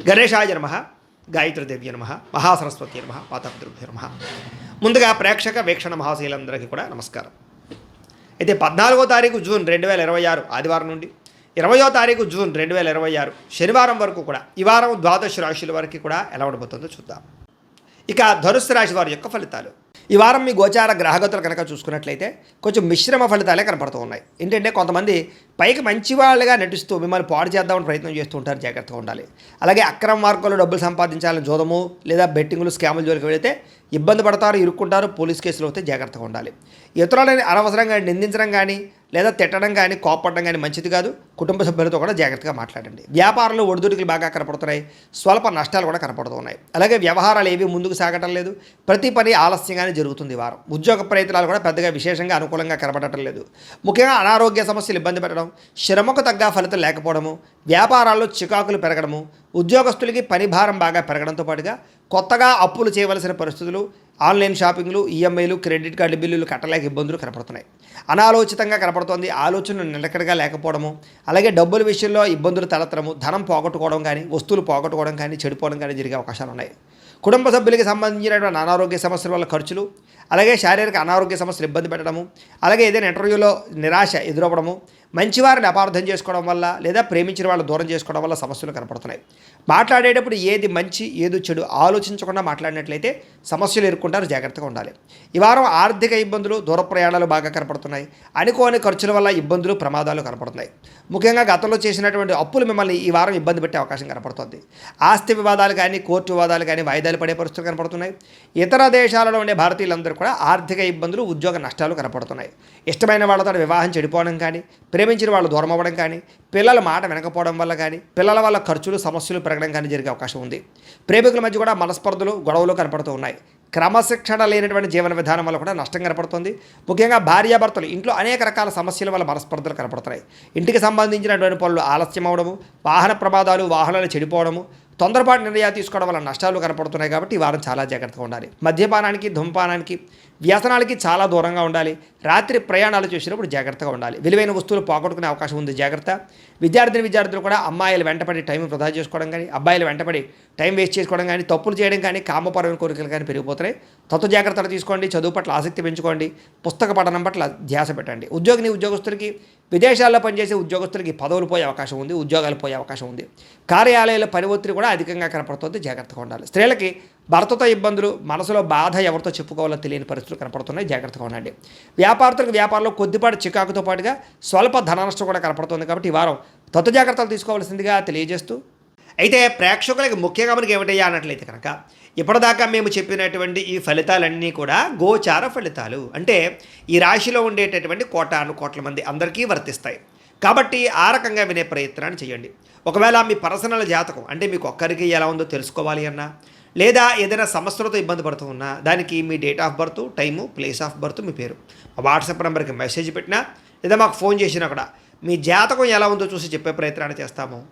గణేశాయ నమః, గాయత్రీదేవ్య నమః, మహాసరస్వతి నమః, పాతాపితృభ్యో నమః. ముందుగా ప్రేక్షక వీక్షణ మహాశీలందరికీ కూడా నమస్కారం. అయితే 14వ తారీఖు జూన్ 2026 ఆదివారం నుండి 20వ తారీఖు జూన్ 2026 శనివారం వరకు కూడా ఈ వారం ద్వాదశ రాశుల వరకు కూడా ఎలా ఉండబోతుందో చూద్దాం. ఇక ధనుస్సు రాశి వారి యొక్క ఫలితాలు. ఈ వారం మీ గోచార గ్రహగతులు కనుక చూసుకున్నట్లయితే కొంచెం మిశ్రమ ఫలితాలే కనపడుతూ ఉన్నాయి. ఏంటంటే కొంతమంది పైకి మంచి వాళ్ళుగా నటిస్తూ మిమ్మల్ని పాడు చేద్దామని ప్రయత్నం చేస్తూ ఉంటారు, జాగ్రత్తగా ఉండాలి. అలాగే అక్రమ మార్గంలో డబ్బులు సంపాదించాలని జోదము లేదా బెట్టింగులు స్కాములు జోలికి వెళితే ఇబ్బంది పడతారు, ఇరుక్కుంటారు, పోలీస్ కేసులు అయితే జాగ్రత్తగా ఉండాలి. ఇతరులని అనవసరంగా నిందించడం కానీ లేదా తిట్టడం కానీ కోపడడం కానీ మంచిది కాదు. కుటుంబ సభ్యులతో కూడా జాగ్రత్తగా మాట్లాడండి. వ్యాపారంలో ఒడిదుడుకులు బాగా కనపడుతున్నాయి, స్వల్ప నష్టాలు కూడా కనపడుతూ ఉన్నాయి. అలాగే వ్యవహారాలు ఏవి ముందుకు సాగటం లేదు, ప్రతి పని ఆలస్యంగానే జరుగుతుంది. వారం ఉద్యోగ ప్రయత్నాలు కూడా పెద్దగా విశేషంగా అనుకూలంగా కనపడటం లేదు. ముఖ్యంగా అనారోగ్య సమస్యలు ఇబ్బంది పెట్టడం, శ్రమకు తగ్గ ఫలితం లేకపోవడము, వ్యాపారాల్లో చికాకులు పెరగడము, ఉద్యోగస్తులకి పని భారం బాగా పెరగడంతో పాటుగా కొత్తగా అప్పులు చేయవలసిన పరిస్థితులు, ఆన్లైన్ షాపింగ్లు, ఈఎంఐలు, క్రెడిట్ కార్డు బిల్లులు కట్టలేక ఇబ్బందులు కనపడుతున్నాయి. అనాలోచితంగా కనపడుతోంది, ఆలోచనలు నిలకడగా లేకపోవడము, అలాగే డబ్బుల విషయంలో ఇబ్బందులు తలెత్తడము, ధనం పోగొట్టుకోవడం కానీ వస్తువులు పోగొట్టుకోవడం కానీ చెడిపోవడం కానీ జరిగే అవకాశాలు ఉన్నాయి. కుటుంబ సభ్యులకి సంబంధించినటువంటి అనారోగ్య సమస్యల వల్ల ఖర్చులు, అలాగే శారీరక అనారోగ్య సమస్యలు ఇబ్బంది పెట్టడము, అలాగే ఏదైనా ఇంటర్వ్యూలో నిరాశ ఎదురవ్వడము, మంచివారిని అపార్థం చేసుకోవడం వల్ల లేదా ప్రేమించిన వాళ్ళు దూరం చేసుకోవడం వల్ల సమస్యలు కనపడుతున్నాయి. మాట్లాడేటప్పుడు ఏది మంచి ఏది చెడు ఆలోచించకుండా మాట్లాడినట్లయితే సమస్యలు ఎదుర్కొంటారు, జాగ్రత్తగా ఉండాలి. ఈ వారం ఆర్థిక ఇబ్బందులు, దూర ప్రయాణాలు బాగా కనపడుతున్నాయి. అనుకోని ఖర్చుల వల్ల ఇబ్బందులు, ప్రమాదాలు కనపడుతున్నాయి. ముఖ్యంగా గతంలో చేసినటువంటి అప్పులు మిమ్మల్ని ఈ వారం ఇబ్బంది పెట్టే అవకాశం కనపడుతుంది. ఆస్తి వివాదాలు కానీ కోర్టు వివాదాలు కానీ వాయిదాలు పడే పరిస్థితులు కనపడుతున్నాయి. ఇతర దేశాలలో ఉండే భారతీయులందరూ కూడా ఆర్థిక ఇబ్బందులు, ఉద్యోగ నష్టాలు కనపడుతున్నాయి. ఇష్టమైన వాళ్ళతో వివాహం చెడిపోవడం కానీ, ప్రేమించిన వాళ్ళు దూరం అవ్వడం కానీ, పిల్లల మాట వినకపోవడం వల్ల కానీ, పిల్లల వల్ల ఖర్చులు, సమస్యలు పెరగడం కానీ జరిగే అవకాశం ఉంది. ప్రేమికుల మధ్య కూడా మనస్పర్ధలు, గొడవలు కనపడుతూ ఉన్నాయి. క్రమశిక్షణ లేనటువంటి జీవన విధానం వల్ల కూడా నష్టం కనపడుతుంది. ముఖ్యంగా భార్యాభర్తలు ఇంట్లో అనేక రకాల సమస్యల వల్ల మనస్పర్ధలు కనపడుతున్నాయి. ఇంటికి సంబంధించినటువంటి పనులు ఆలస్యం అవ్వడము, వాహన ప్రమాదాలు, వాహనాలు చెడిపోవడము, తొందరపాటు నిర్ణయాలు తీసుకోవడం వల్ల నష్టాలు కనపడుతున్నాయి. కాబట్టి ఈ వారం చాలా జాగ్రత్తగా ఉండాలి. మద్యపానానికి, ధూమపానానికి, వ్యసనాలకి చాలా దూరంగా ఉండాలి. రాత్రి ప్రయాణాలు చేసినప్పుడు జాగ్రత్తగా ఉండాలి. విలువైన వస్తువులు పోగొట్టుకునే అవకాశం ఉంది, జాగ్రత్త. విద్యార్థులు కూడా అమ్మాయిలు వెంటపడి టైం వృధా చేసుకోవడం కానీ, అబ్బాయిలు వెంటపడి టైం వేస్ట్ చేసుకోవడం కానీ, తప్పులు చేయడం కానీ, కామపరమైన కోరికలు కానీ పెరిగిపోతున్నాయి. జాగ్రత్తలు తీసుకోండి. చదువు పట్ల ఆసక్తి పెంచుకోండి. పుస్తక పఠనం పట్ల ధ్యాస పెట్టండి. ఉద్యోగస్తులకి, విదేశాల్లో పనిచేసే ఉద్యోగస్తులకి పదవులు పోయే అవకాశం ఉంది, ఉద్యోగాలు పోయే అవకాశం ఉంది. కార్యాలయాల పని ఒత్తిడి కూడా అధికంగా కనపడుతుంది, జాగ్రత్తగా ఉండాలి. స్త్రీలకి భర్తతో ఇబ్బందులు, మనసులో బాధ ఎవరితో చెప్పుకోవాలో తెలియని పరిస్థితులు కనపడుతున్నాయి, జాగ్రత్తగా ఉండండి. వ్యాపారంలో కొద్దిపాటి చికాకుతో పాటుగా స్వల్ప ధన నష్టం కూడా కనపడుతుంది. కాబట్టి ఈ వారం జాగ్రత్తలు తీసుకోవాల్సిందిగా తెలియజేస్తూ, అయితే ప్రేక్షకులకి ముఖ్యంగా మనకి ఏమిటయ్యా అన్నట్లయితే కనుక ఇప్పటిదాకా మేము చెప్పినటువంటి ఈ ఫలితాలన్నీ కూడా గోచార ఫలితాలు, అంటే ఈ రాశిలో ఉండేటటువంటి కోట్ల మంది అందరికీ వర్తిస్తాయి. కాబట్టి ఆ రకంగా వినే ప్రయత్నాన్ని చేయండి. ఒకవేళ మీ పర్సనల్ జాతకం అంటే మీకు ఒక్కరికి ఎలా ఉందో తెలుసుకోవాలి అన్నా, లేదా ఏదైనా సమస్యలతో ఇబ్బంది పడుతూ ఉన్నా, దానికి మీ date of birth, time, place of birth, మీ పేరు వాట్సాప్ నెంబర్కి మెసేజ్ పెట్టినా లేదా మాకు ఫోన్ చేసినా కూడా మీ జాతకం ఎలా ఉందో చూసి చెప్పే ప్రయత్నాన్ని చేస్తాము.